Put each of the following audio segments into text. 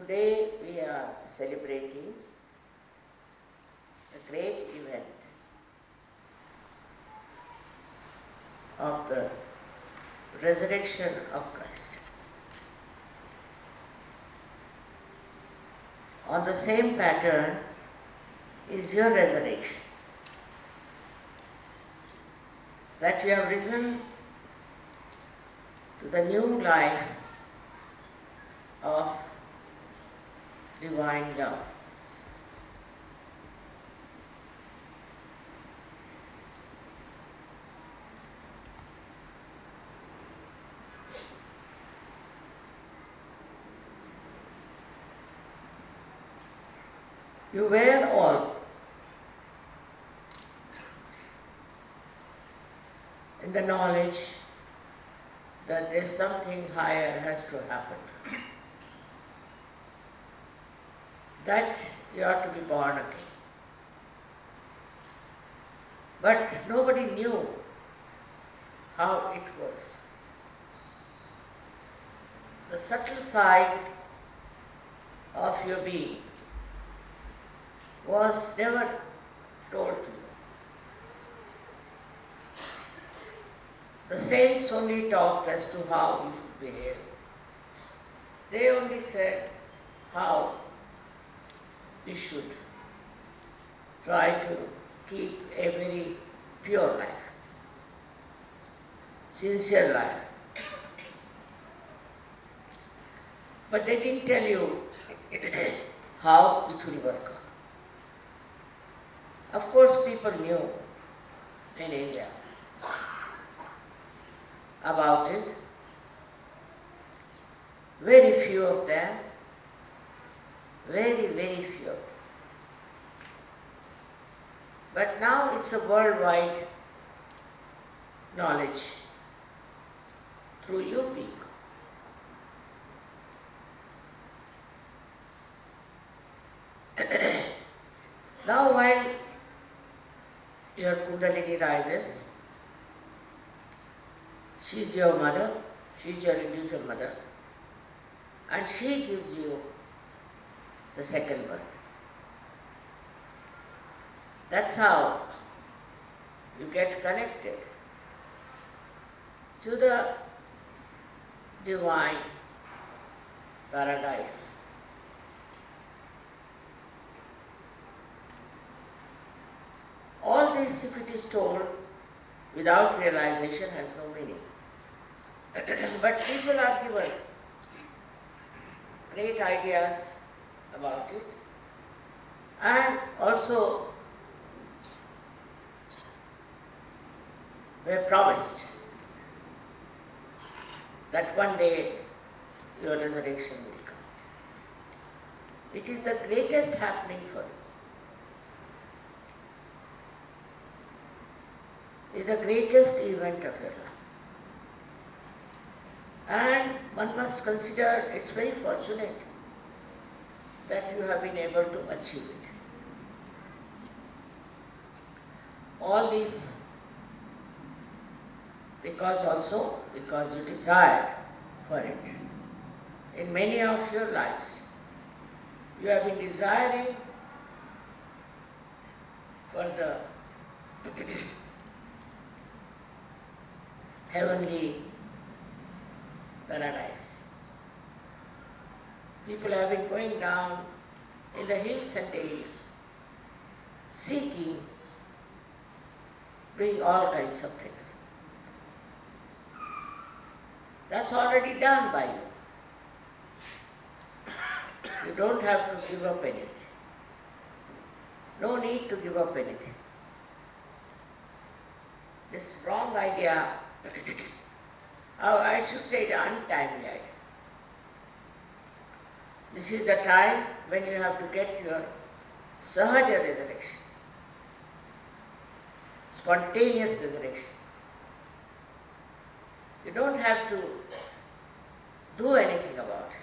Today we are celebrating a great event of the resurrection of Christ. On the same pattern is your resurrection. That you have risen to the new life of divine love. You were all in the knowledge that there's something higher has to happen. That you are to be born again. But nobody knew how it was. The subtle side of your being was never told to you. The saints only talked as to how you should behave. They only said how we should try to keep a very pure life, sincere life. But they didn't tell you how it will work out. Of course, people knew in India about it. Very few of them, very, very few. But now it's a worldwide knowledge through you people. Now while your Kundalini rises, she is your mother, she is your individual mother, and she gives you the second birth. That's how you get connected to the divine paradise. All this, if it is told without realization, has no meaning. But people are given great ideas about it, and also were promised that one day your resurrection will come. It is the greatest happening for you. It is the greatest event of your life. And one must consider it's very fortunate that you have been able to achieve it. All this because you desired for it. In many of your lives, you have been desiring for the heavenly paradise. People have been going down in the hills and dales, seeking, doing all kinds of things. That's already done by you. You don't have to give up anything. No need to give up anything. This wrong idea, I should say the untimely idea. This is the time when you have to get your Sahaja resurrection, spontaneous resurrection. You don't have to do anything about it.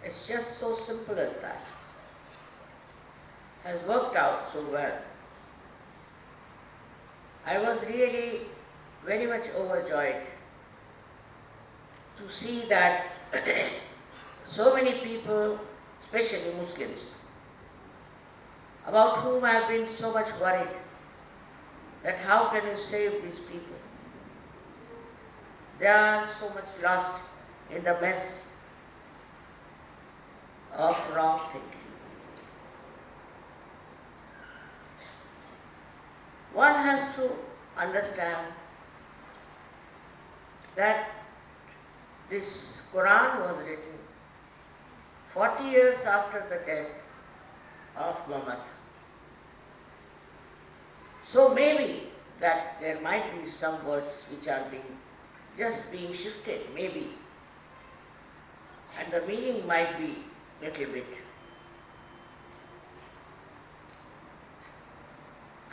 It's just so simple as that. Has worked out so well. I was really very much overjoyed to see that so many people, especially Muslims, about whom I have been so much worried that how can you save these people? They are so much lost in the mess of wrong thinking. One has to understand that this Quran was written 40 years after the death of Muhammad. So maybe that there might be some words which are just being shifted, maybe, and the meaning might be little bit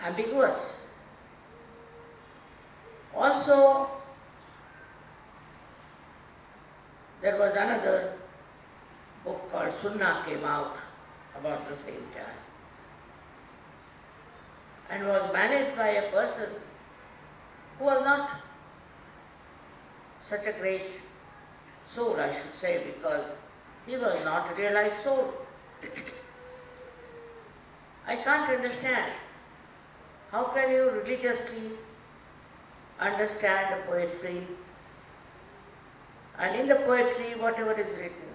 ambiguous. Also, there was another book called Sunnah came out about the same time and was managed by a person who was not such a great soul, I should say, because he was not a realized soul. I can't understand. How can you religiously understand a poetry, and in the poetry whatever is written,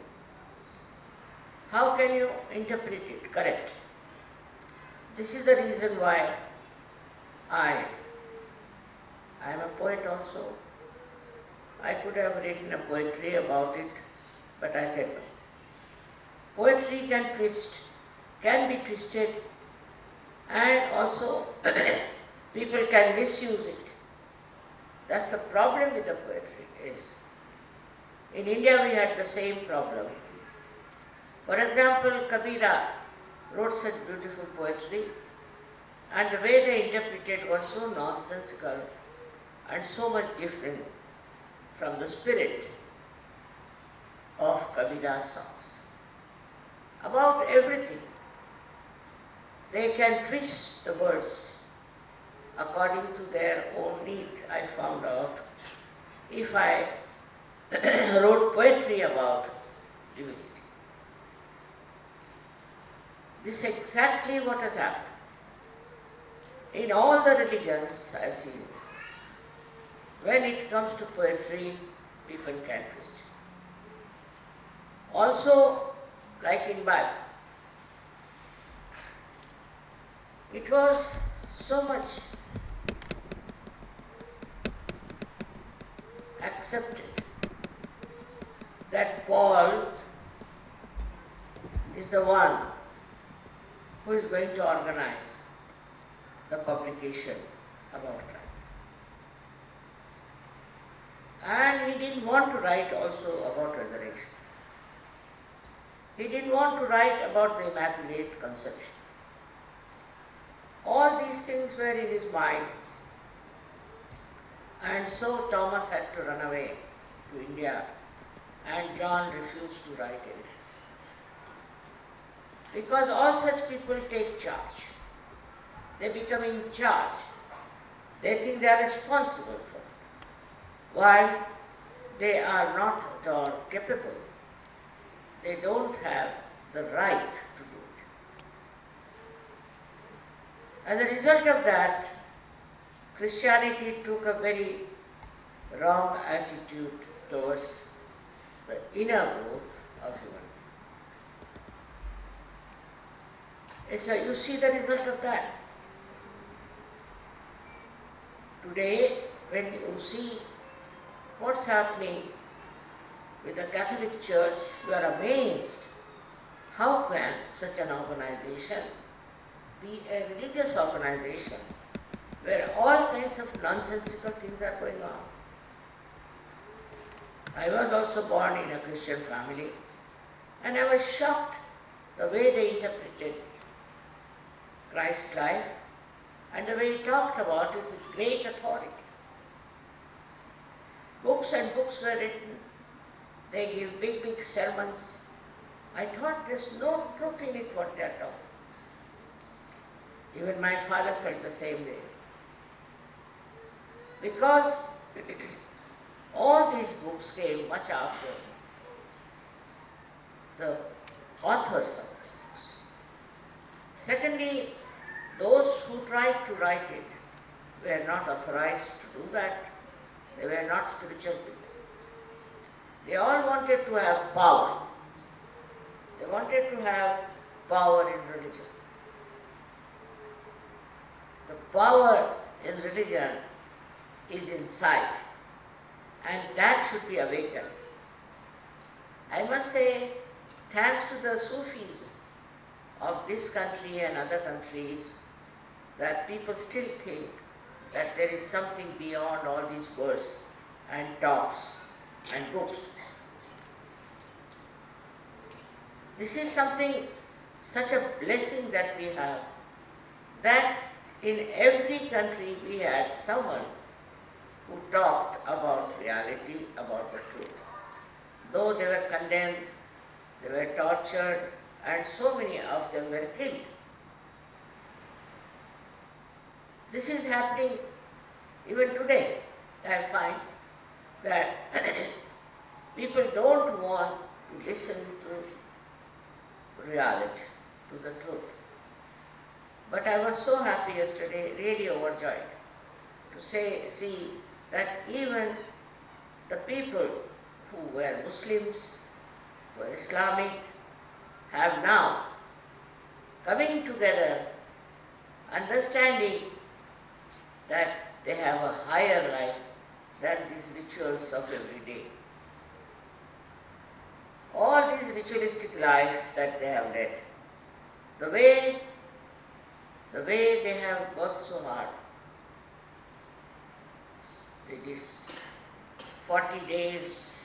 how can you interpret it correct? This is the reason why I am a poet also. I could have written a poetry about it, but I said no. Poetry can be twisted, and also people can misuse it. That's the problem with the poetry is. In India we had the same problem. For example, Kabira wrote such beautiful poetry, and the way they interpreted was so nonsensical and so much different from the spirit of Kabira's songs. About everything, they can twist the words according to their own need. I found out if I wrote poetry about divinity. This is exactly what has happened. In all the religions I see, when it comes to poetry, people can twist it. Also, like in Bible, it was so much accepted that Paul is the one who is going to organize the publication about Christ. And he didn't want to write also about resurrection. He didn't want to write about the Immaculate Conception. All these things were in his mind, and so Thomas had to run away to India, and John refused to write anything. Because all such people take charge. They become in charge. They think they are responsible for it, while they are not at all capable. They don't have the right to do it. As a result of that, Christianity took a very wrong attitude towards the inner growth of human being. You see the result of that. Today, when you see what's happening with the Catholic Church, you are amazed. How can such an organization be a religious organization where all kinds of nonsensical things are going on? I was also born in a Christian family, and I was shocked the way they interpreted Christ's life and the way he talked about it with great authority. Books and books were written. They give big, big sermons. I thought there's no truth in it what they are talking. Even my father felt the same way. Because all these books came much after the authors of these books. Secondly, those who tried to write it were not authorized to do that. They were not spiritual people. They all wanted to have power. They wanted to have power in religion. The power in religion is inside, and that should be awakened. I must say, thanks to the Sufis of this country and other countries, that people still think that there is something beyond all these words and talks and books. This is something, such a blessing that we have, that in every country we had someone who talked about reality, about the truth. Though they were condemned, they were tortured, and so many of them were killed. This is happening even today. I find that people don't want to listen to reality, to the truth. But I was so happy yesterday, really overjoyed, to see that even the people who were Muslims, who were Islamic, have now coming together, understanding that they have a higher life than these rituals of every day. All this ritualistic life that they have led, the way they have worked so hard. They did 40 days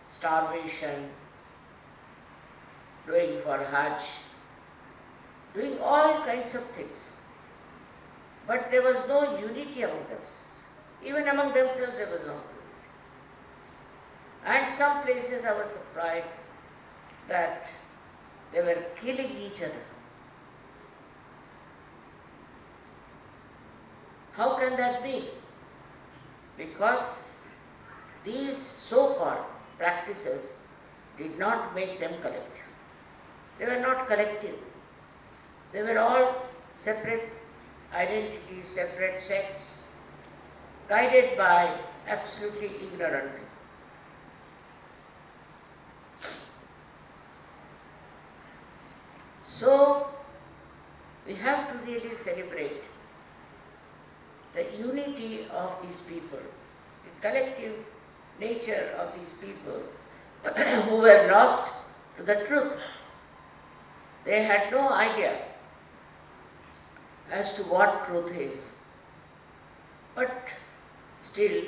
starvation, doing for Hajj, doing all kinds of things. But there was no unity among themselves. Even among themselves there was no unity. And some places I was surprised that they were killing each other. How can that be? Because these so-called practices did not make them collective. They were not collective. They were all separate identities, separate sects, guided by absolutely ignorant people. So, we have to really celebrate the unity of these people, the collective nature of these people who were lost to the truth. They had no idea as to what truth is. But still,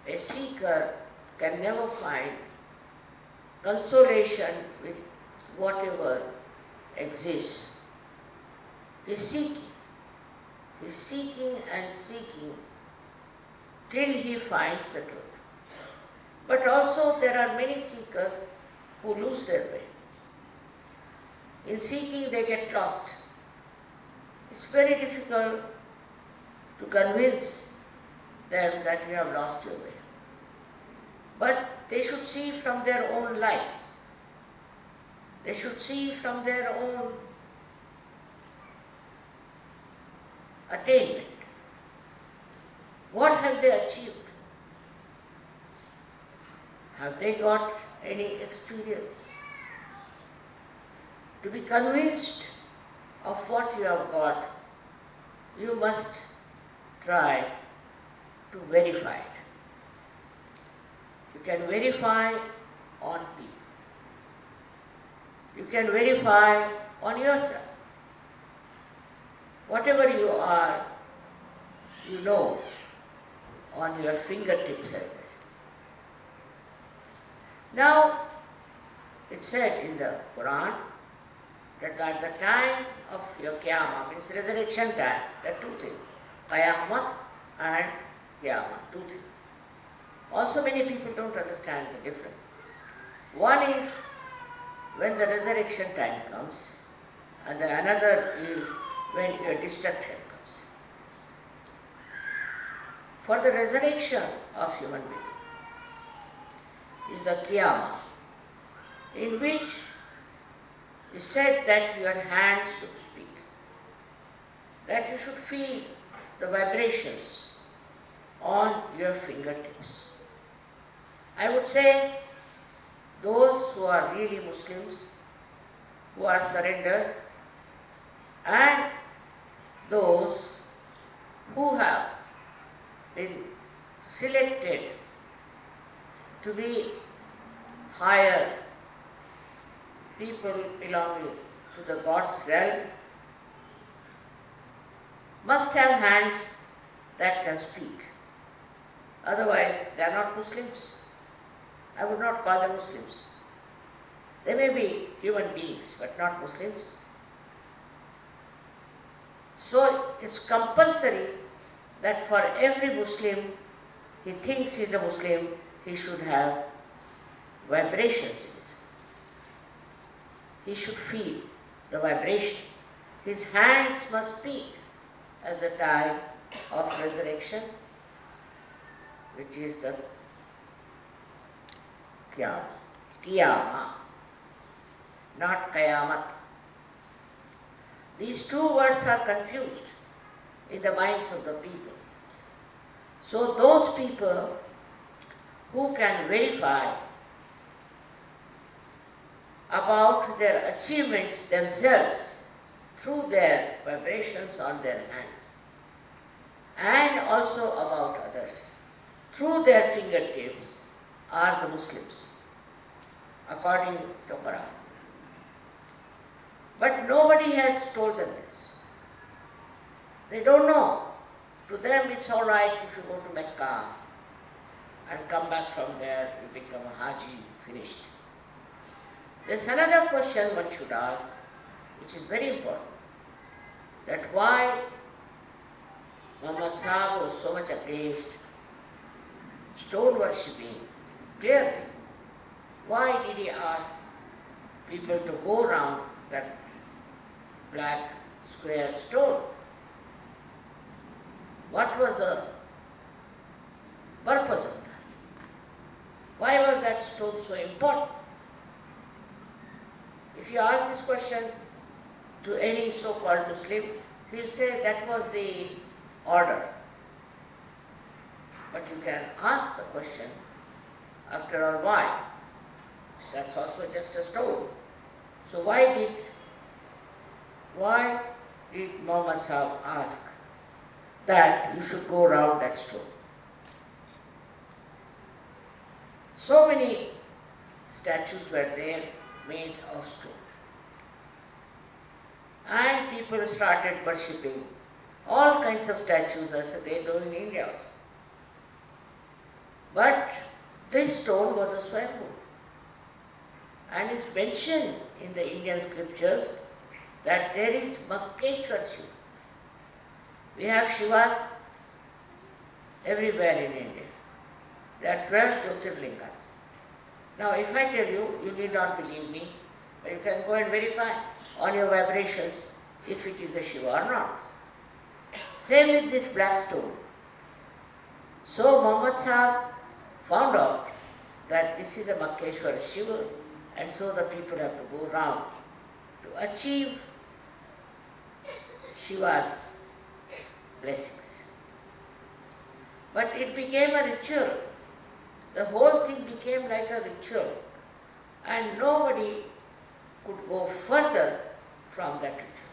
a seeker can never find consolation with whatever exists. He is seeking and seeking till he finds the truth. But also there are many seekers who lose their way. In seeking they get lost. It's very difficult to convince them that you have lost your way. But they should see from their own lives. They should see from their own attainment. What have they achieved? Have they got any experience? To be convinced of what you have got, you must try to verify it. You can verify on people. You can verify on yourself. Whatever you are, you know on your fingertips, as they say. Now, it's said in the Quran that at the time of your Qiyamah, means resurrection time, there are two things, Qiyamah and Qiyamah, two things. Also many people don't understand the difference. One is when the resurrection time comes, and the another is when your destruction comes. For the resurrection of human being is the Qiyamah. in which is said that your hands should speak, that you should feel the vibrations on your fingertips. I would say those who are really Muslims, who are surrendered, and those who have been selected to be higher people belonging to the God's realm must have hands that can speak. Otherwise, they are not Muslims. I would not call them Muslims. They may be human beings, but not Muslims. So it's compulsory that for every Muslim, he thinks he is a Muslim, he should have vibrations in his hand. He should feel the vibration. His hands must speak at the time of resurrection, which is the Qiyamah, not Qayamat. These two words are confused in the minds of the people. So those people who can verify about their achievements themselves through their vibrations on their hands, and also about others through their fingertips, are the Muslims, according to Quran. But nobody has told them this. They don't know. To them it's all right if you go to Mecca and come back from there, you become a Haji, finished. There's another question one should ask, which is very important, that why Muhammad Sahib was so much against stone worshipping. Clearly, why did he ask people to go around that black square stone? What was the purpose of that? Why was that stone so important? If you ask this question to any so-called Muslim, he'll say that was the order. But you can ask the question, after all, why? That's also just a stone. So why did Muhammad Sahib ask that you should go around that stone? So many statues were there made of stone. And people started worshipping all kinds of statues as they do in India also. But this stone was a Swayambhu. And it's mentioned in the Indian scriptures that there is Makkeshwar Shiva. We have Shivas everywhere in India. There are 12 Jyotirlingas. Now if I tell you, you need not believe me, but you can go and verify on your vibrations if it is a Shiva or not. Same with this black stone. So Muhammad Sahib found out that this is a Makkeshwar Shiva, and so the people have to go around to achieve Shiva's blessings. But it became a ritual. The whole thing became like a ritual, and nobody could go further from that ritual.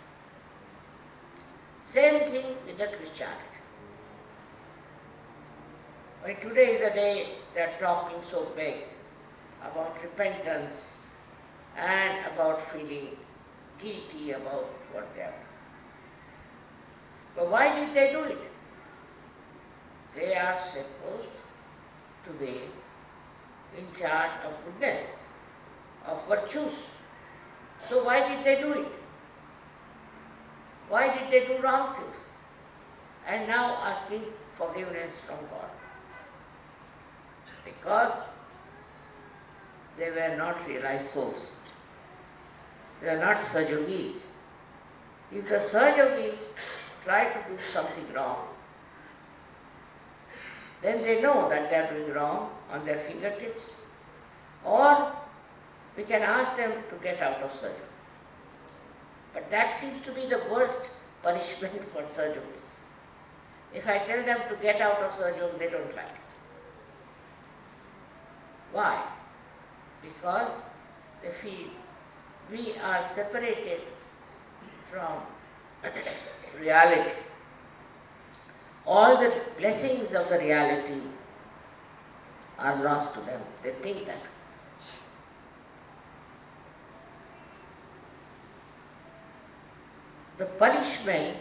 Same thing with the Christianity. Well, today is the day they are talking so big about repentance and about feeling guilty about what they have done. But why did they do it? They are supposed to be in charge of goodness, of virtues. So why did they do it? Why did they do wrong things? And now asking forgiveness from God. Because they were not realized souls. They are not SahajaYogis. If the SahajaYogis try to do something wrong, then they know that they are doing wrong on their fingertips, or we can ask them to get out of surgery. But that seems to be the worst punishment for surgeons. If I tell them to get out of surgery, they don't like it. Why? Because they feel we are separated from reality. All the blessings of the reality are lost to them. They think that. The punishment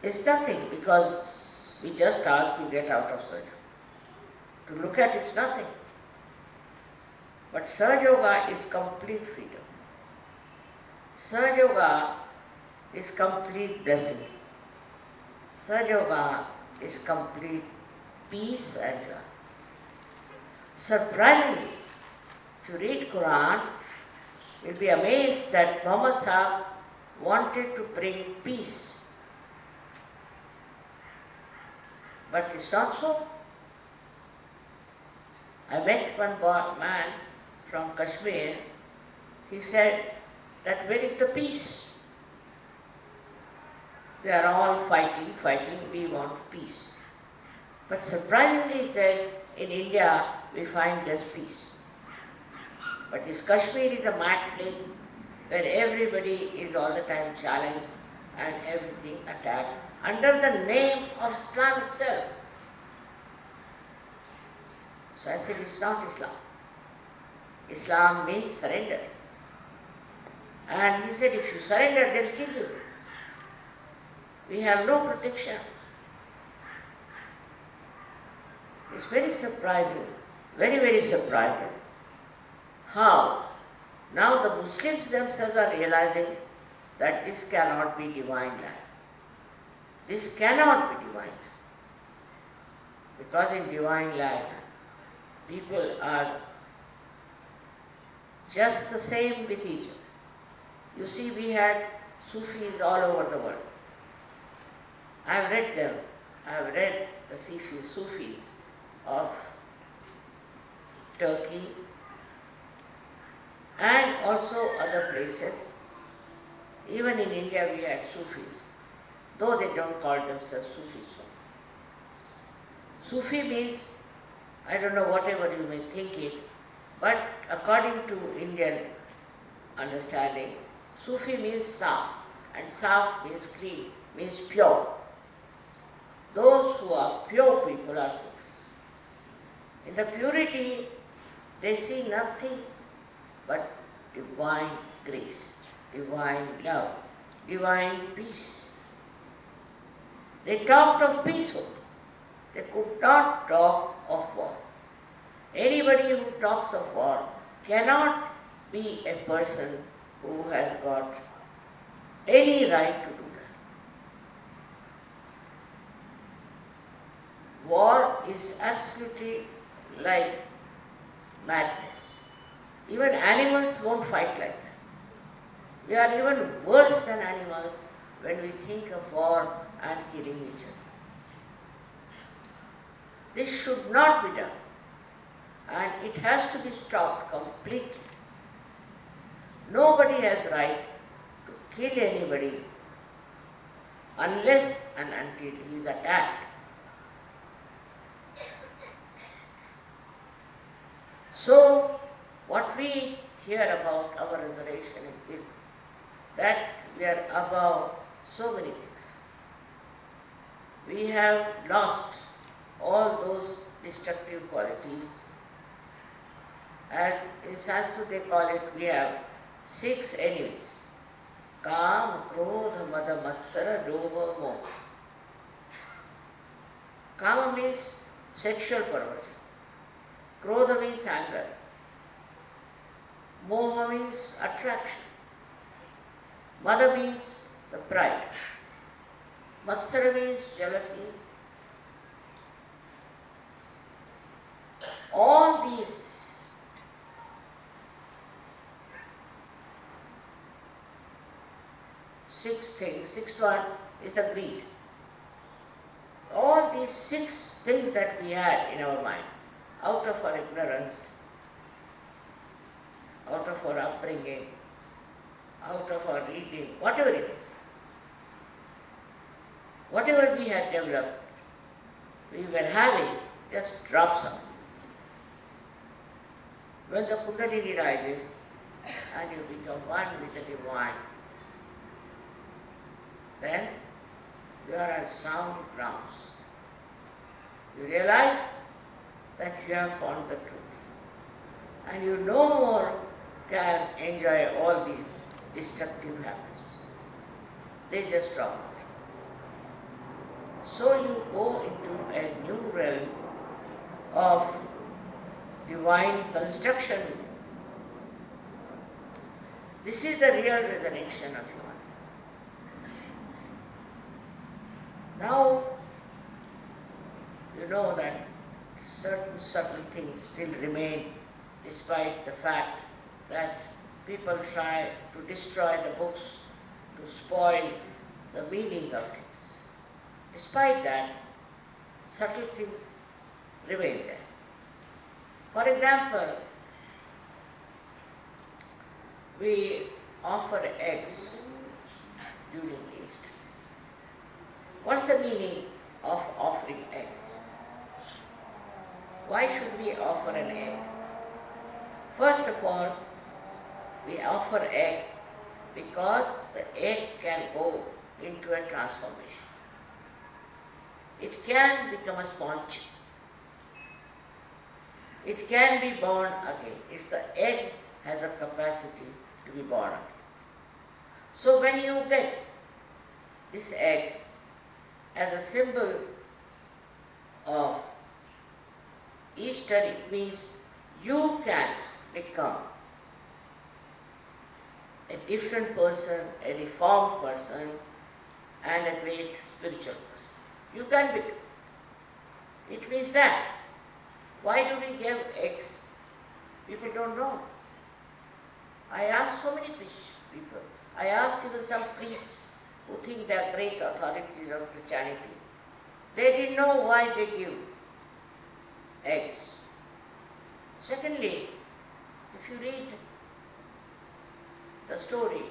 is nothing because we just ask to get out of surgery. To look at it's nothing. But SahajaYoga is complete freedom. SahajaYoga is complete blessing. SahajaYoga is complete peace and joy. Surprisingly, if you read Quran, you'll be amazed that Muhammad Sahib wanted to bring peace. But it's not so. I met one man from Kashmir. He said that where is the peace? We are all fighting, we want peace. But surprisingly he said, in India we find there's peace. But this Kashmir is a mad place where everybody is all the time challenged and everything attacked under the name of Islam itself. So I said, it's not Islam. Islam means surrender. And he said, if you surrender, they'll kill you. We have no protection. It's very surprising, very, very surprising how now the Muslims themselves are realizing that this cannot be divine life. This cannot be divine life. Because in divine life, people are just the same with each other. You see, we had Sufis all over the world. I have read them. I have read the Sufis of Turkey and also other places. Even in India we had Sufis, though they don't call themselves Sufis. Sufi means, I don't know, whatever you may think it, but according to Indian understanding, Sufi means Saf, and Saf means clean, means pure. Those who are pure people are Sufis. In the purity, they see nothing but divine grace, divine love, divine peace. They talked of peace only. They could not talk of war. Anybody who talks of war cannot be a person who has got any right to do that. War is absolutely like madness. Even animals won't fight like that. We are even worse than animals when we think of war and killing each other. This should not be done, and it has to be stopped completely. Nobody has right to kill anybody unless and until he is attacked. So, what we hear about our resurrection is this, that we are above so many things. We have lost all those destructive qualities. As in Sanskrit they call it, we have 6 enemies. Kam, Krodha, Mada, Matsara, Lobha, Moha. Kama means sexual perversion. Krodha means anger. Moha means attraction. Mada means the pride. Matsara means jealousy. All these six things, sixth one is the greed. All these 6 things that we had in our mind, out of our ignorance, out of our upbringing, out of our reading, whatever it is. Whatever we had developed, we were having, just drop some. When the Kundalini rises and you become one with the divine, then you are on sound grounds. You realize that you have found the truth. And you no more can enjoy all these destructive habits. They just drop out. So you go into a new realm of divine construction. This is the real resurrection of humanity. Now, you know that certain subtle things still remain despite the fact that people try to destroy the books, to spoil the meaning of things. Despite that, subtle things remain there. For example, we offer eggs during Easter. What's the meaning of offering eggs? Why should we offer an egg? First of all, we offer egg because the egg can go into a transformation. It can become a sponge. It can be born again. It's the egg has a capacity to be born again. So when you get this egg as a symbol of Easter, it means you can become a different person, a reformed person, and a great spiritual person. You can become. It means that. Why do we give eggs? People don't know. I asked so many people. I asked even some priests who think they are great authorities of Christianity. They didn't know why they give eggs. Secondly, if you read the story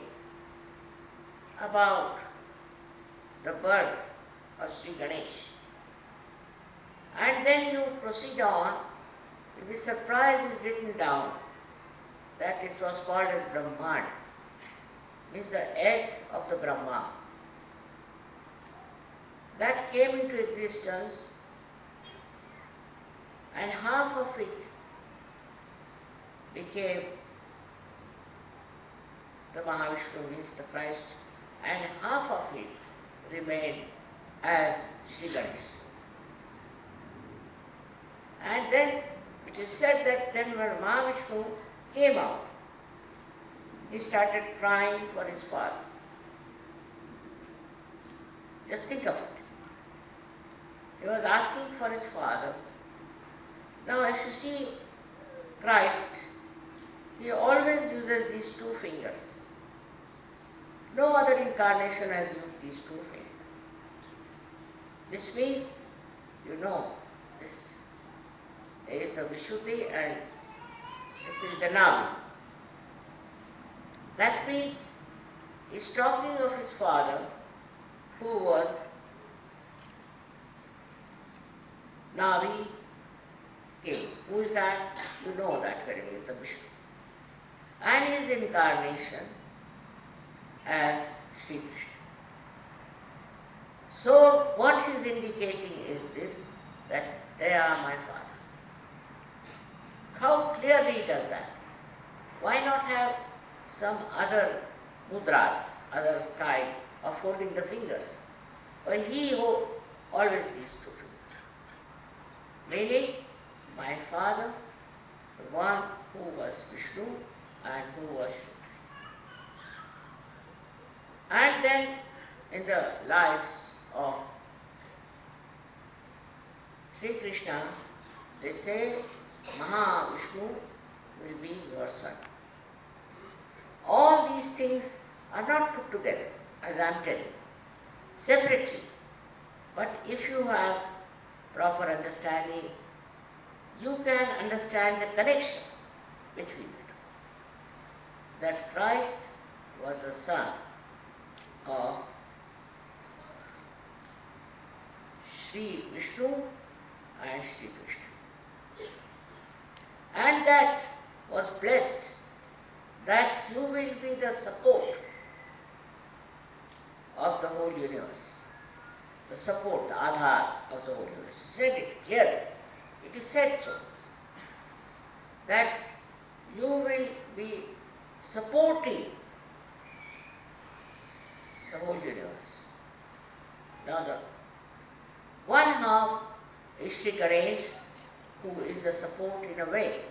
about the birth of Sri Ganesh, and then you proceed on, you'll be surprised it's written down that it was called as Brahman, means the egg of the Brahma. That came into existence, and half of it became the Mahavishnu, means the Christ, and half of it remained as Sri Ganesh. And then it is said that then when Mahavishnu came out, he started crying for his father. Just think of it. He was asking for his father. Now if you see Christ, he always uses these two fingers. No other incarnation has used these two fingers. This means, you know, this is the Vishuddhi and this is the Navi. That means he's talking of his father who was Navi king. Who is that? You know that very well, the Vishnu. And his incarnation as Sri Krishna. So what he is indicating is this, that they are my father. How clearly he does that? Why not have some other mudras, other style of holding the fingers? Well, he holds always these two fingers. Meaning, my father, the one who was Vishnu and who was Shri. And then in the lives of Sri Krishna, they say Mahavishnu will be your son. All these things are not put together, as I am telling, separately. But if you have proper understanding, you can understand the connection between the two. that Christ was the son of Sri Vishnu and Sri Krishna. And that was blessed that you will be the support of the whole universe. The support, the Aadhar of the whole universe. He said it clearly. It is said so. That you will be supporting the whole universe. Now the one half is Sri Ganesh, who is the support in a way.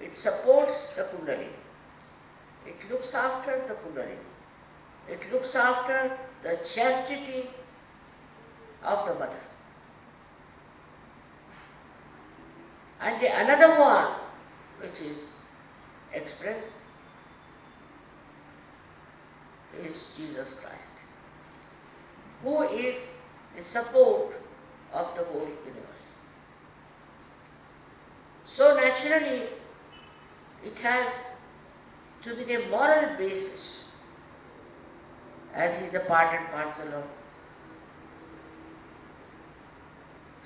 It supports the Kundalini. It looks after the Kundalini. It looks after the chastity of the mother. And the another one, which is expressed, is Jesus Christ, who is the support of the whole universe. So naturally, it has to be the moral basis, as is a part and parcel of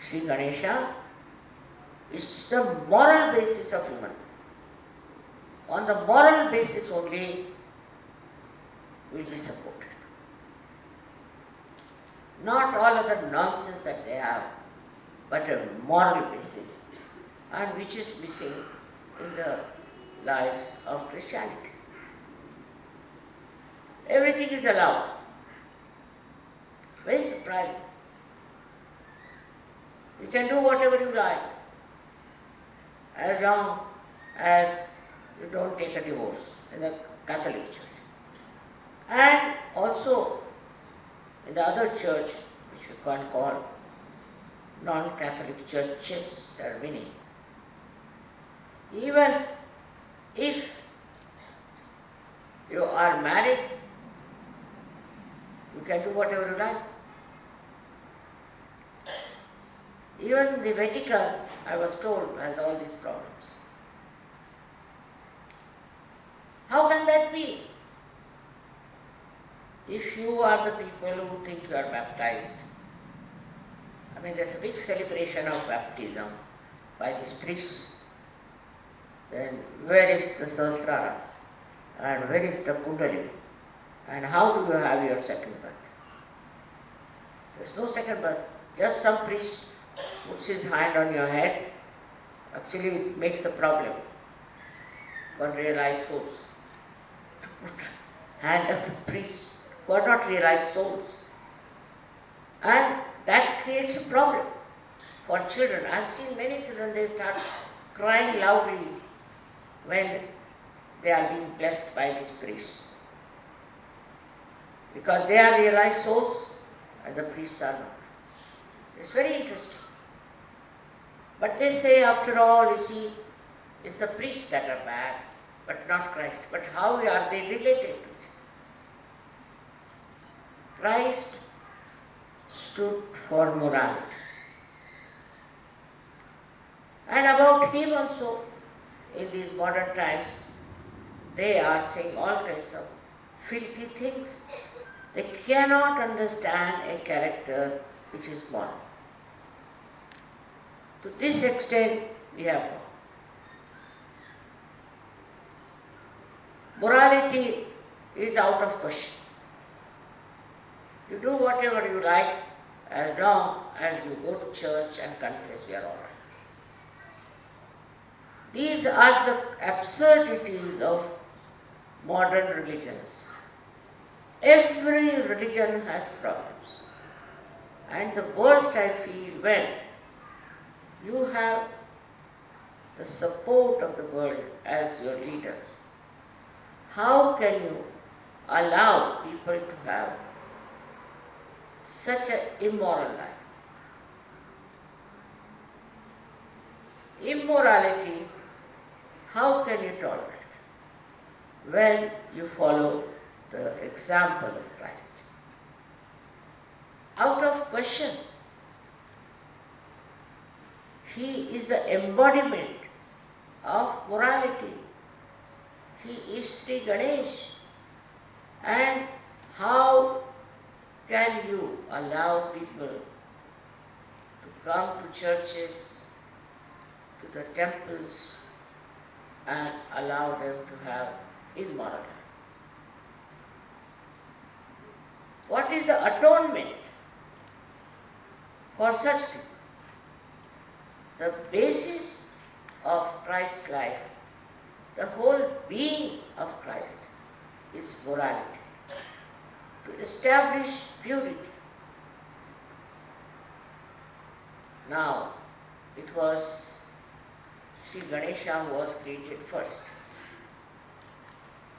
Sri Ganesha. It's the moral basis of human. On the moral basis only will be supported. Not all of the nonsense that they have, but a moral basis, and which is missing in the lives of Christianity. Everything is allowed. Very surprising. You can do whatever you like, as long as you don't take a divorce in the Catholic Church. And also in the other church, which you can call non-Catholic churches, there are many. Even if you are married, you can do whatever you like. Even the Vatican, I was told, has all these problems. How can that be? If you are the people who think you are baptized, I mean, there's a big celebration of baptism by these priests. Then where is the Sahasrara? And where is the Kundalini? And how do you have your second birth? There's no second birth. Just some priest puts his hand on your head. Actually, it makes a problem for realized souls. To put hand of the priest who are not realized souls. And that creates a problem for children. I've seen many children, they start crying loudly when they are being blessed by these priests. Because they are realized souls and the priests are not. It's very interesting. But they say, after all, you see, it's the priests that are bad, but not Christ. But how are they related to it? Christ stood for morality. And about him also, in these modern times, they are saying all kinds of filthy things. They cannot understand a character which is moral. To this extent, we have gone. Morality is out of question. You do whatever you like as long as you go to church and confess you are all right. These are the absurdities of modern religions. Every religion has problems. And the worst I feel when you have the support of the world as your leader. How can you allow people to have such an immoral life? Immorality, how can you tolerate when you follow the example of Christ? Out of question. He is the embodiment of morality. He is Sri Ganesh. And how can you allow people to come to churches, to the temples, and allow them to have immoral life? What is the atonement for such people? The basis of Christ's life, the whole being of Christ, is morality, to establish purity. Now, it was Sri Ganesha who was created first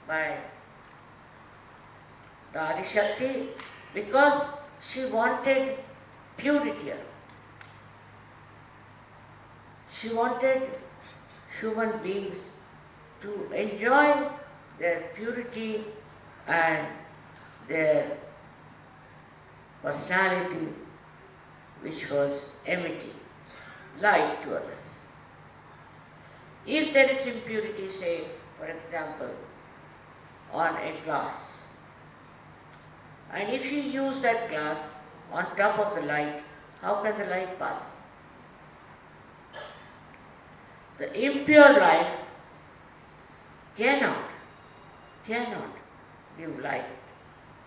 by the Adishakti, because she wanted purity. She wanted human beings to enjoy their purity and their personality, which was amity, light to others. If there is impurity, say, for example, on a glass, and if you use that glass on top of the light, how can the light pass? The impure life cannot give light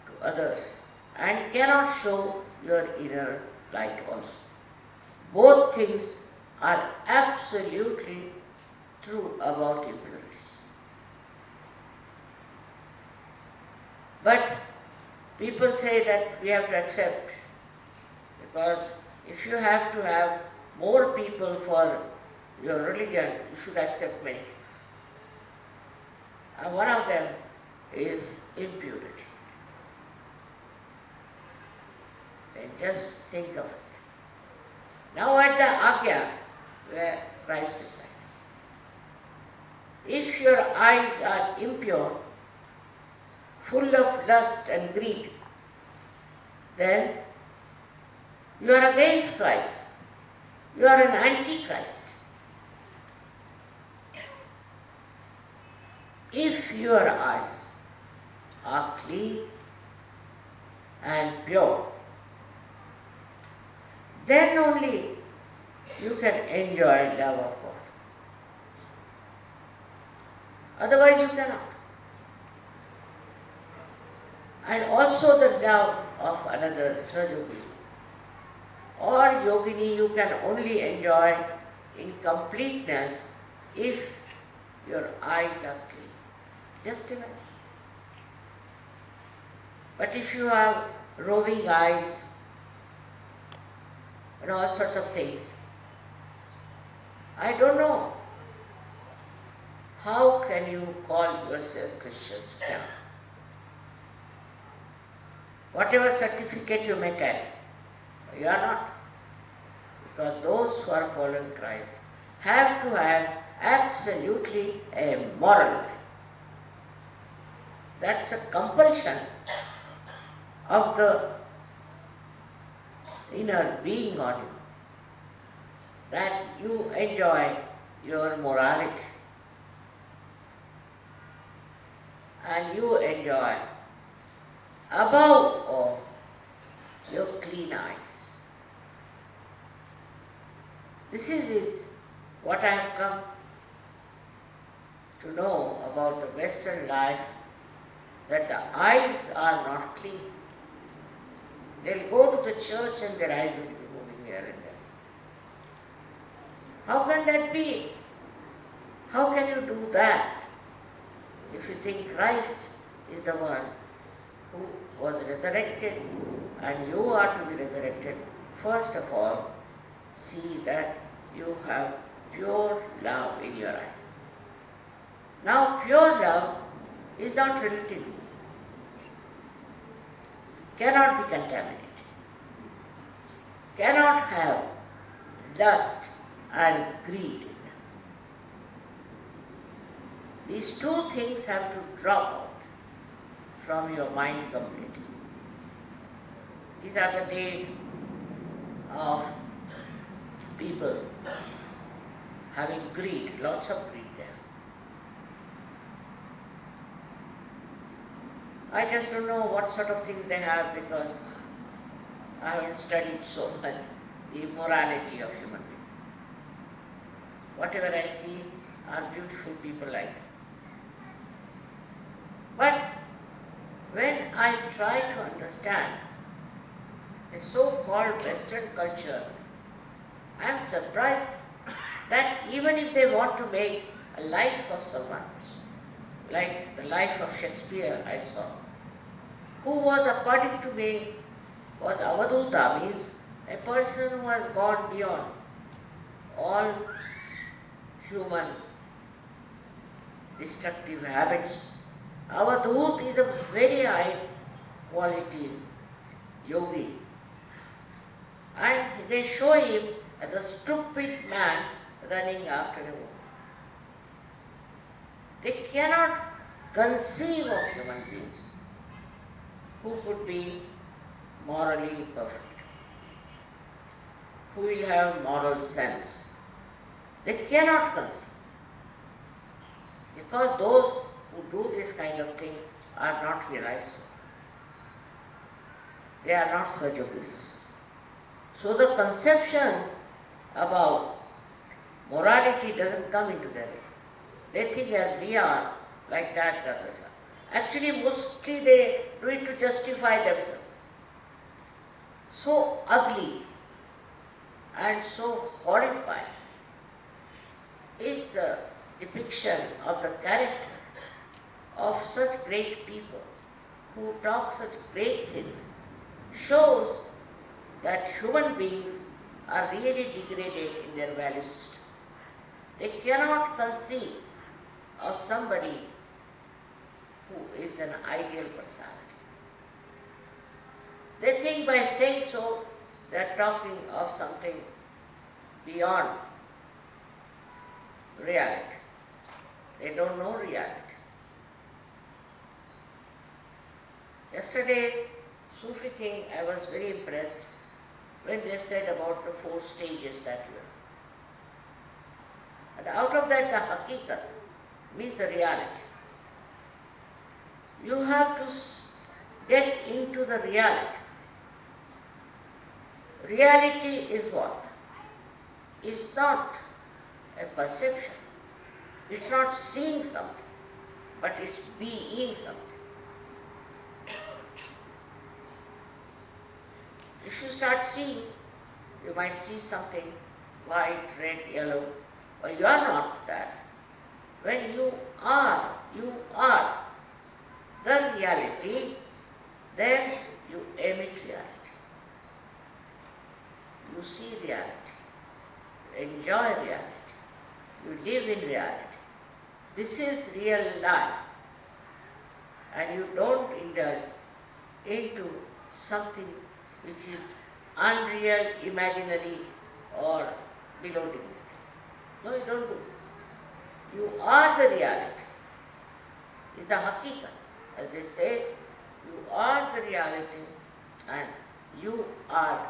to others and cannot show your inner light also. Both things are absolutely true about impurities. But people say that we have to accept, because if you have to have more people for your religion, you should accept many things. And one of them is impurity. And just think of it. Now at the Agya, where Christ resides, if your eyes are impure, full of lust and greed, then you are against Christ. You are an antichrist. If your eyes are clean and pure, then only you can enjoy love of God. Otherwise you cannot. And also the love of another SahajaYogi or Yogini you can only enjoy in completeness if your eyes are clean. Just imagine. But if you have roving eyes and all sorts of things, I don't know how can you call yourself Christians now. Whatever certificate you may carry, you are not. Because those who are following Christ have to have absolutely a moral life. That's a compulsion of the inner being on you, that you enjoy your morality and you enjoy above all your clean eyes. This is what I have come to know about the Western life, that the eyes are not clean. They'll go to the church and their eyes will be moving here and there. How can that be? How can you do that if you think Christ is the one who was resurrected and you are to be resurrected? First of all, see that you have pure love in your eyes. Now, pure love is not relative, cannot be contaminated, cannot have lust and greed. These two things have to drop out from your mind completely. These are the days of people having greed, lots of greed there. I just don't know what sort of things they have because I haven't studied so much the morality of human beings. Whatever I see are beautiful people like it. But when I try to understand the so-called Western culture, I am surprised that even if they want to make a life of someone, like the life of Shakespeare I saw, who was, according to me, was avaduta, means a person who has gone beyond all human destructive habits. Avadut is a very high quality yogi. And they show him as a stupid man running after a woman. They cannot conceive of human beings who could be morally perfect, who will have moral sense. They cannot conceive. Because those who do this kind of thing are not realized. They are not Sahajayogis. So the conception about morality doesn't come into their head. They think as we are, like that, the others are. Actually, mostly they do it to justify themselves. So ugly and so horrifying is the depiction of the character of such great people who talk such great things, shows that human beings are really degraded in their value system. They cannot conceive of somebody who is an ideal personality. They think by saying so, they are talking of something beyond reality. They don't know reality. Yesterday's Sufi thing, I was very impressed when they said about the 4 stages that you are. And out of that, the hakikat means the reality. You have to get into the reality. Reality is what? It's not a perception. It's not seeing something, but it's being something. If you start seeing, you might see something white, red, yellow, but you are not that. When you are the reality, then you emit reality. You see reality, you enjoy reality, you live in reality. This is real life, and you don't indulge into something which is unreal, imaginary, or below dignity. No, you don't do. You are the reality. It's the hakikat. As they say, you are the reality and you are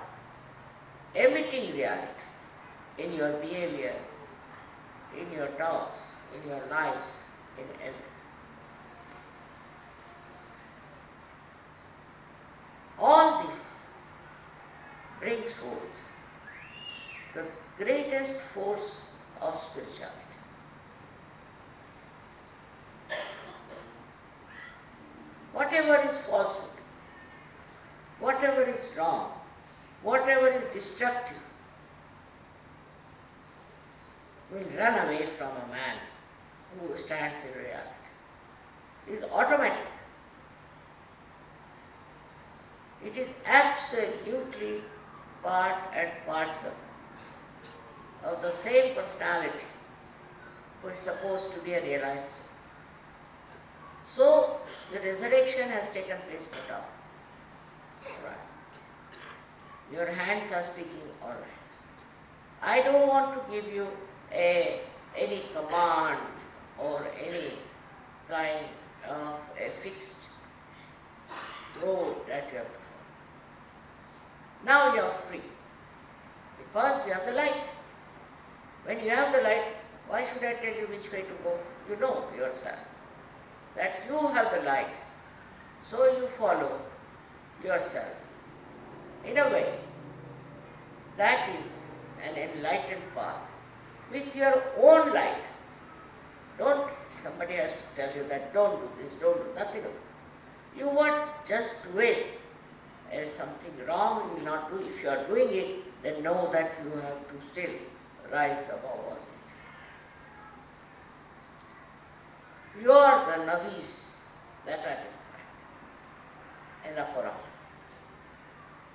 emitting reality in your behavior, in your talks, in your lives, in everything. All this brings forth the greatest force of spirituality. Whatever is falsehood, whatever is wrong, whatever is destructive, will run away from a man who stands in reality. It is automatic. It is absolutely part and parcel of the same personality who is supposed to be a realized soul. So, the resurrection has taken place no doubt. Right. Your hands are speaking all right. I don't want to give you any command or any kind of a fixed road that you have to follow. Now you are free because you have the light. When you have the light, why should I tell you which way to go? You know yourself that you have the light. So you follow yourself. In a way, that is an enlightened path with your own light. Don't, somebody has to tell you that don't do this, don't do nothing of it. You want just do it. There is something wrong, you will not do. If you are doing it, then know that you have to still rise above all this. You are the Nabis that are described in the Quran.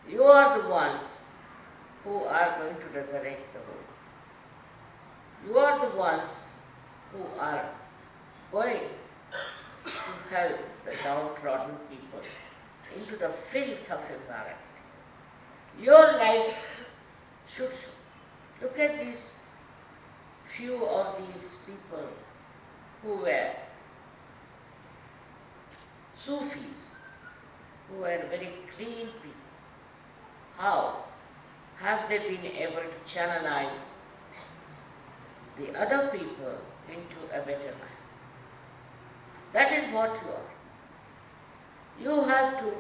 You are the ones who are going to resurrect the world. You are the ones who are going to help the downtrodden people into the filth of environment. Your life should show. Look at these few of these people who were Sufis, who were very clean people. How have they been able to channelize the other people into a better life? That is what you are. You have to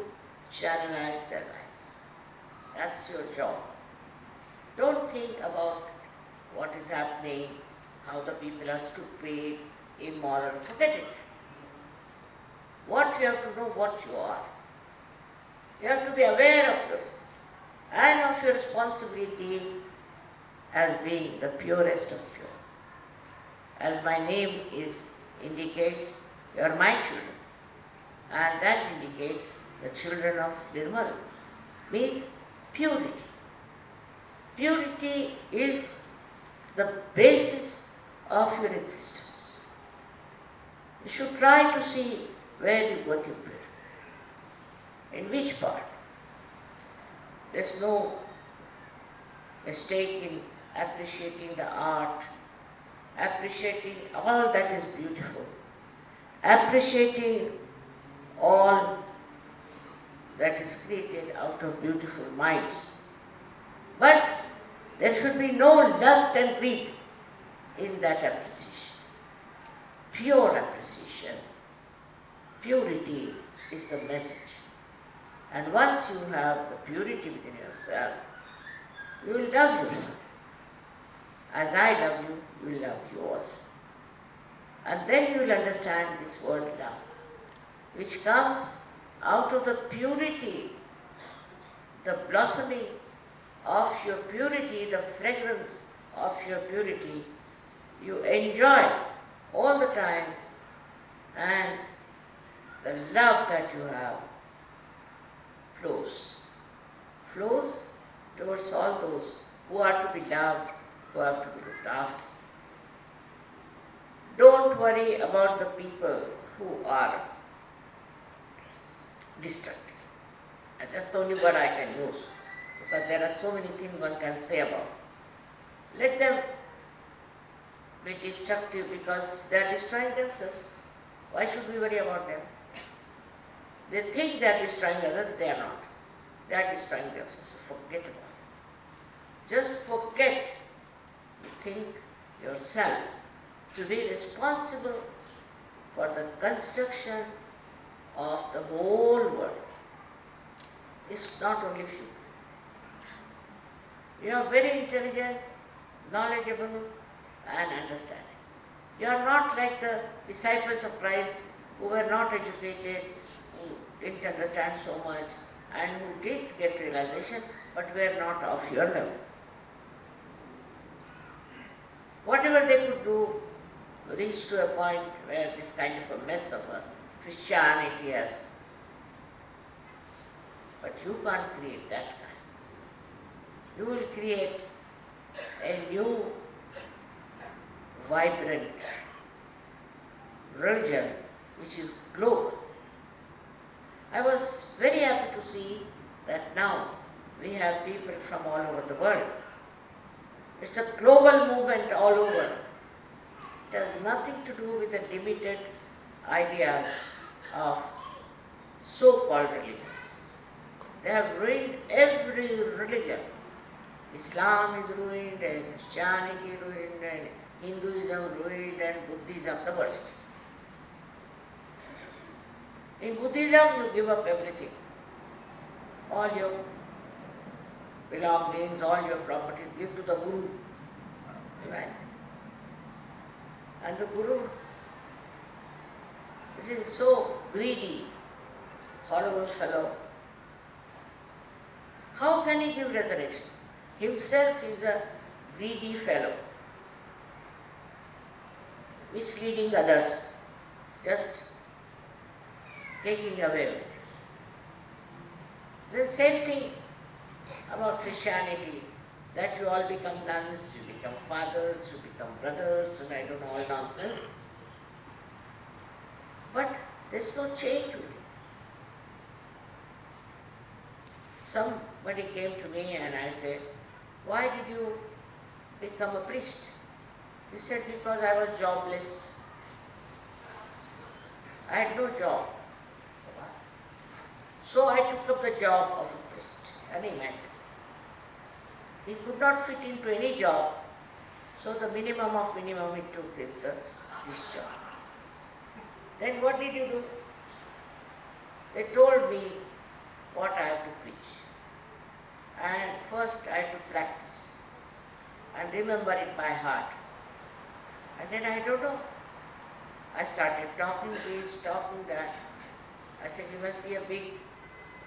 channelize their lives. That's your job. Don't think about what is happening, how the people are stupid, immoral. Forget it. What you have to know what you are. You have to be aware of yourself and of your responsibility as being the purest of pure. As my name indicates, you are my children. And that indicates the children of Nirmal. Means purity. Purity is the basis of your existence. You should try to see where you got your purity. In which part? There's no mistake in appreciating the art, appreciating all that is beautiful, appreciating all that is created out of beautiful minds. But there should be no lust and greed in that appreciation. Pure appreciation. Purity is the message. And once you have the purity within yourself, you will love yourself. As I love you, you will love you also. And then you will understand this word love, which comes out of the purity, the blossoming of your purity, the fragrance of your purity. You enjoy all the time, and the love that you have flows towards all those who are to be loved, who are to be looked after. Don't worry about the people who are destructive. And that's the only word I can use, because there are so many things one can say about it. Let them be destructive because they are destroying themselves. Why should we worry about them? They think they are destroying others, they are not. They are destroying themselves. Forget about it. Just forget to think yourself to be responsible for the construction of the whole world. It's not only few. You are very intelligent, knowledgeable, and understanding. You are not like the disciples of Christ who were not educated, who didn't understand so much, and who did get realization, but were not of your level. Whatever they could do reached to a point where this kind of a mess of a Christianity has. But you can't create that kind. You will create a new, vibrant religion which is global. I was very happy to see that now we have people from all over the world. It's a global movement all over. It has nothing to do with the limited ideas of so-called religions. They have ruined every religion. Islam is ruined, and Christianity ruined, and Hinduism ruined, and Buddhism the worst. In Buddhism, you give up everything. All your belongings, all your properties, give to the Guru. Right? And the Guru is so greedy, horrible fellow. How can he give resurrection? Himself is a greedy fellow, misleading others, just taking away everything. The same thing about Christianity, that you all become nuns, you become fathers, you become brothers, and I don't know, all nonsense. But there's no change with it. Somebody came to me and I said, why did you become a priest? He said, because I was jobless. I had no job. So I took up the job of a priest. Can you imagine? He could not fit into any job, so the minimum of minimum he took is this job. Then what did you do? They told me what I have to preach. And first I had to practice and remember it by heart. And then I don't know. I started talking this, talking that. I said, he must be a big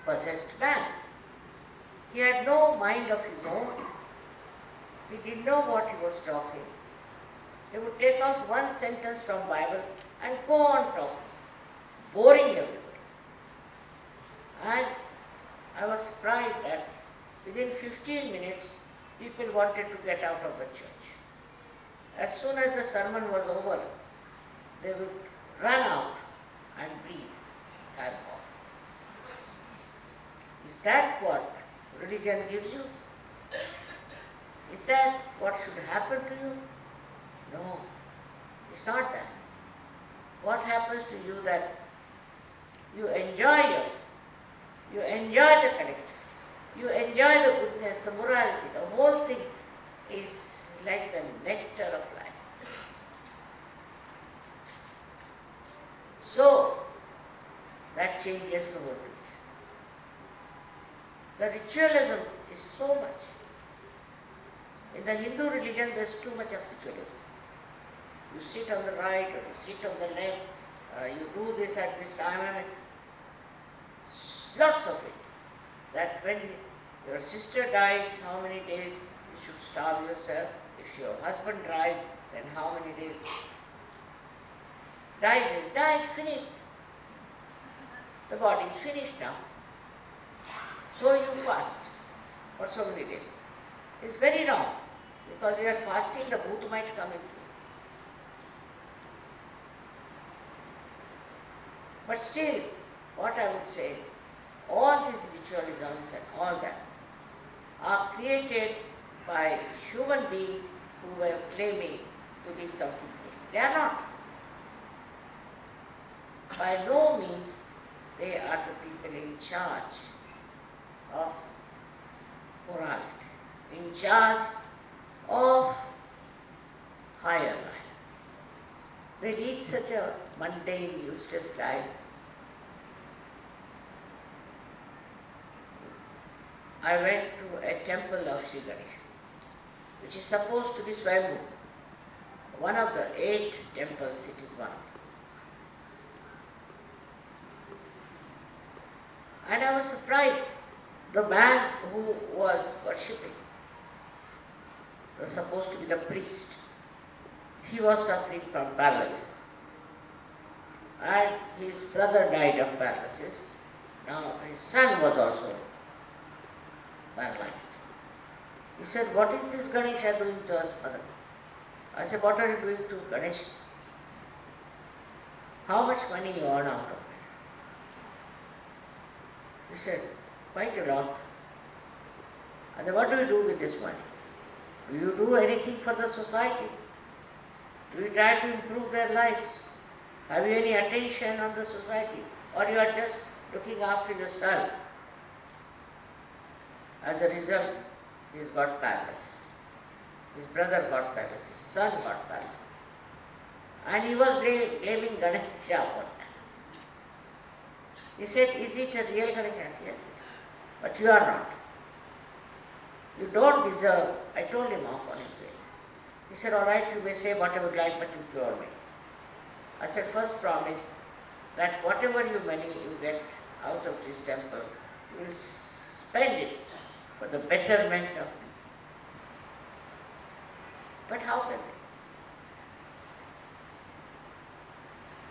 possessed man. He had no mind of his own. He didn't know what he was talking. He would take out one sentence from Bible and go on talking, boring everybody. And I was surprised that within 15 minutes, people wanted to get out of the church. As soon as the sermon was over, they would run out and breathe. Thank God. Is that what religion gives you? Is that what should happen to you? No, it's not that. What happens to you that you enjoy yourself, you enjoy the collective, you enjoy the goodness, the morality, the whole thing is like the nectar of life. So, that changes the whole picture. The ritualism is so much. In the Hindu religion, there is too much of ritualism. You sit on the right or you sit on the left, you do this at this time, and lots of it. That when your sister dies, how many days you should starve yourself. If your husband dies, then how many days? Died is died, finished. The body is finished now. So you fast for so many days. It's very wrong, because you are fasting, the bhoot might come into you. But still, what I would say, all these ritualisms and all that are created by human beings who were claiming to be something great. They are not. By no means they are the people in charge of morality, in charge of higher life. They lead such a mundane, useless life. I went to a temple of Sri Ganesha, which is supposed to be Swayambhu. One of the 8 temples, it is one. And I was surprised. The man who was worshipping was supposed to be the priest. He was suffering from paralysis. And his brother died of paralysis. Now his son was also paralyzed. He said, what is this Ganesha doing to us, mother? I said, what are you doing to Ganesha? How much money you earn out of it? He said, quite a lot. And then what do you do with this money? Do you do anything for the society? Do you try to improve their lives? Have you any attention on the society? Or you are just looking after yourself? As a result, he has got paralysis. His brother got paralysis, his son got paralysis. And he was blaming Ganesha for that. He said, is it a real Ganesha? Yes, it is. But you are not. You don't deserve. I told him off on his way. He said, all right, you may say whatever you like, but you cure me. I said, first promise that whatever money you get out of this temple, you will spend it for the betterment of people. But how can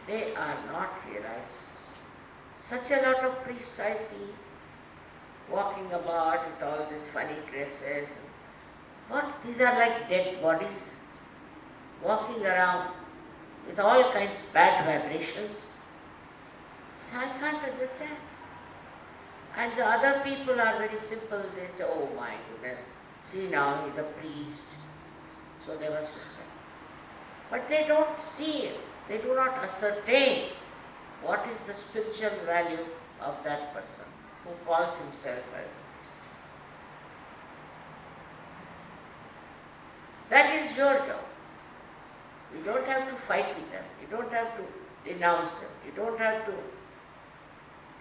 they? They are not realized. Such a lot of priests I see walking about with all these funny dresses. What? These are like dead bodies walking around with all kinds of bad vibrations. So I can't understand. And the other people are very simple. They say, oh my goodness, see now he's a priest. So they must respect. But they don't see it. They do not ascertain what is the spiritual value of that person who calls himself as a priest. That is your job. You don't have to fight with them. You don't have to denounce them. You don't have to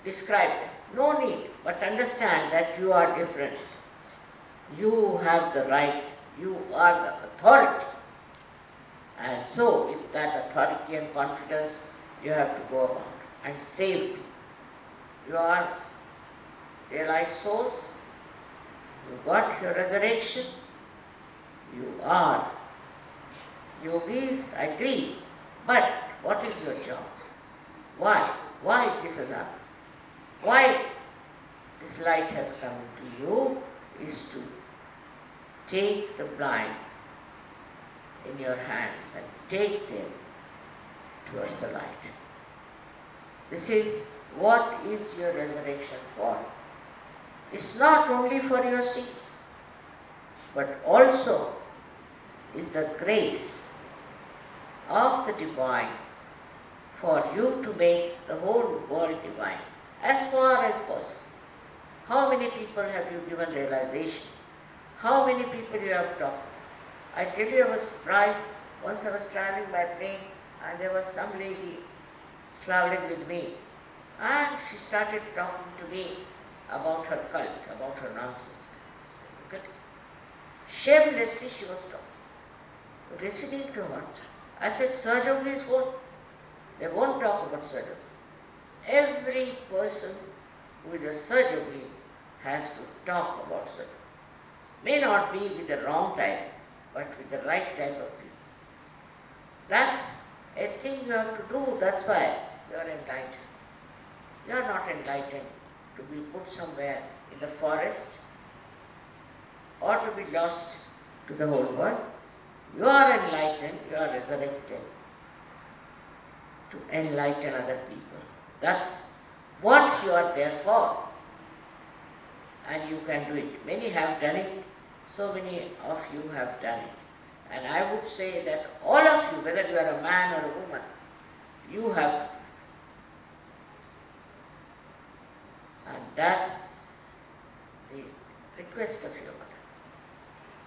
describe them. No need. But understand that you are different. You have the right. You are the authority. And so, with that authority and confidence, you have to go about and save people. You are realized souls. You got your resurrection. You are yogis, I agree. But what is your job? Why? Why this has happened? Why this light has come into you is to take the blind in your hands and take them towards the light. This is what is your resurrection for. It's not only for your sake, but also is the grace of the divine for you to make the whole world divine as far as possible. How many people have you given realization? How many people you have talked to? I tell you, I was surprised. Once I was traveling by plane and there was some lady traveling with me and she started talking to me about her cult, about her nonsense. Look at it. Shamelessly she was talking. Listening to her, I said, SahajaYogis won't. They won't talk about SahajaYoga. Every person who is a SahajaYogi has to talk about SahajaYoga. May not be with the wrong type, but with the right type of people. That's a thing you have to do. That's why you are enlightened. You are not enlightened to be put somewhere in the forest or to be lost to the whole world. You are enlightened, you are resurrected to enlighten other people. That's what you are there for. And you can do it. Many have done it. So many of you have done it. And I would say that all of you, whether you are a man or a woman, you have. And that's the request of your mother.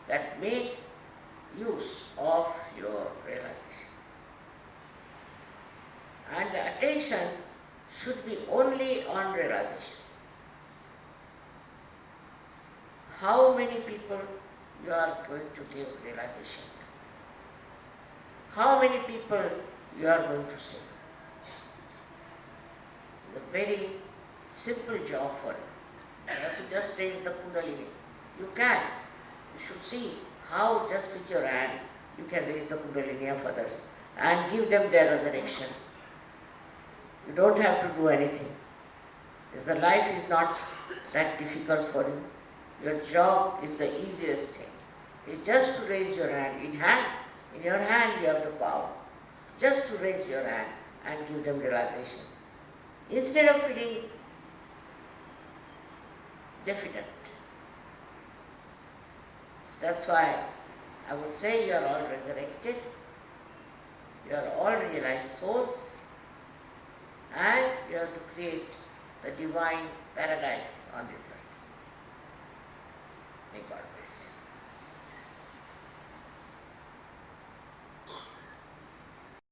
That make use of your realization. And the attention should be only on realization. How many people you are going to give realization to? How many people you are going to save? The very simple job for you. You have to just raise the Kundalini. You can. You should see how just with your hand you can raise the Kundalini of others and give them their resurrection. You don't have to do anything. If the life is not that difficult for you, your job is the easiest thing. It's just to raise your hand. In your hand you have the power. Just to raise your hand and give them realization. Instead of feeling diffident. So that's why I would say you are all resurrected. You are all realized souls. And you have to create the divine paradise on this earth. May God bless you.